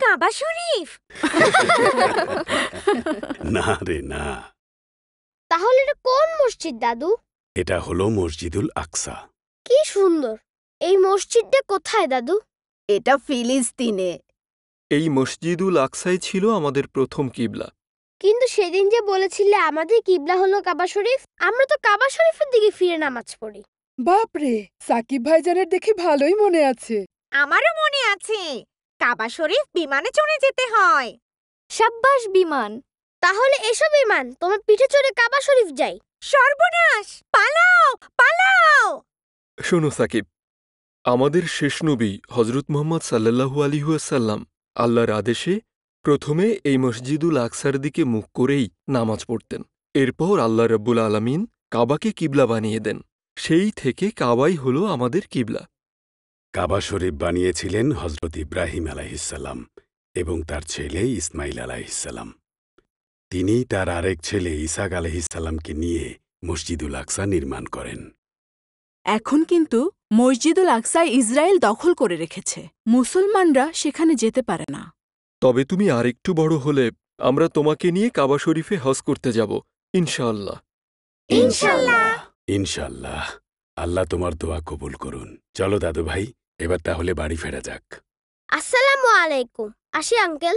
কাবা শরীফ। না রে না, তাহলে এটা কোন মসজিদ দাদু? এটা হলো মসজিদুল আকসা। কি সুন্দর। এই মসজিদটা কোথায় দাদু? এটা ফিলিস্তিনে। এই মসজিদুল আকসাই ছিল আমাদের প্রথম কিবলা। কিন্তু সেদিন যে বলেছিলে আমাদের কিবলা হলো কাবা শরীফ, আমরা তো কাবা শরীফের দিকে ফিরে নামাজ পড়ি। বাপরে, সাকিব ভাইজানের দেখি ভালোই মনে আছে। আমারও মনে আছে, কাবা শরীফ বিমানে চড়ে যেতে হয়। সাব্বাস বিমান। তাহলে এসো বিমান, তোমার পিঠে চড়ে কাবা শরীফ যাই। সর্বনাশ, পালাও পালাও। শোনো সাকিব, আমাদের শেষ নবী হজরত মুহাম্মদ সাল্লাল্লাহু আলাইহি ওয়াসাল্লাম আল্লাহর আদেশে প্রথমে এই মসজিদুল আকসার দিকে মুখ করেই নামাজ পড়তেন। এরপর আল্লাহ রাব্বুল আলামিন কাবাকে কিবলা বানিয়ে দেন। সেই থেকে কাবাই হলো আমাদের কিবলা। কাবা শরীফ বানিয়েছিলেন হজরত ইব্রাহিম আলাইহিসসালাম এবং তার ছেলে ইসমাইল আলাইহিসসালাম। তিনি তার আরেক ছেলে ইসাক আলাইহিসসালামকে নিয়ে মসজিদুল আকসা নির্মাণ করেন। এখন কিন্তু মসজিদুল আকসা ইসরায়েল দখল করে রেখেছে। মুসলমানরা সেখানে যেতে পারে না। তবে তুমি আরেকটু বড় হলে আমরা তোমাকে নিয়ে কাবা শরীফে হজ করতে যাব, ইনশাআল্লাহ। ইনশাআল্লাহ। ইনশাআল্লাহ। আল্লাহ তোমার দোয়া কবুল করুন। চলো দাদু ভাই, এবার তাহলে বাড়ি ফেরা যাক। আসসালামু আলাইকুম। আসি আঙ্কেল।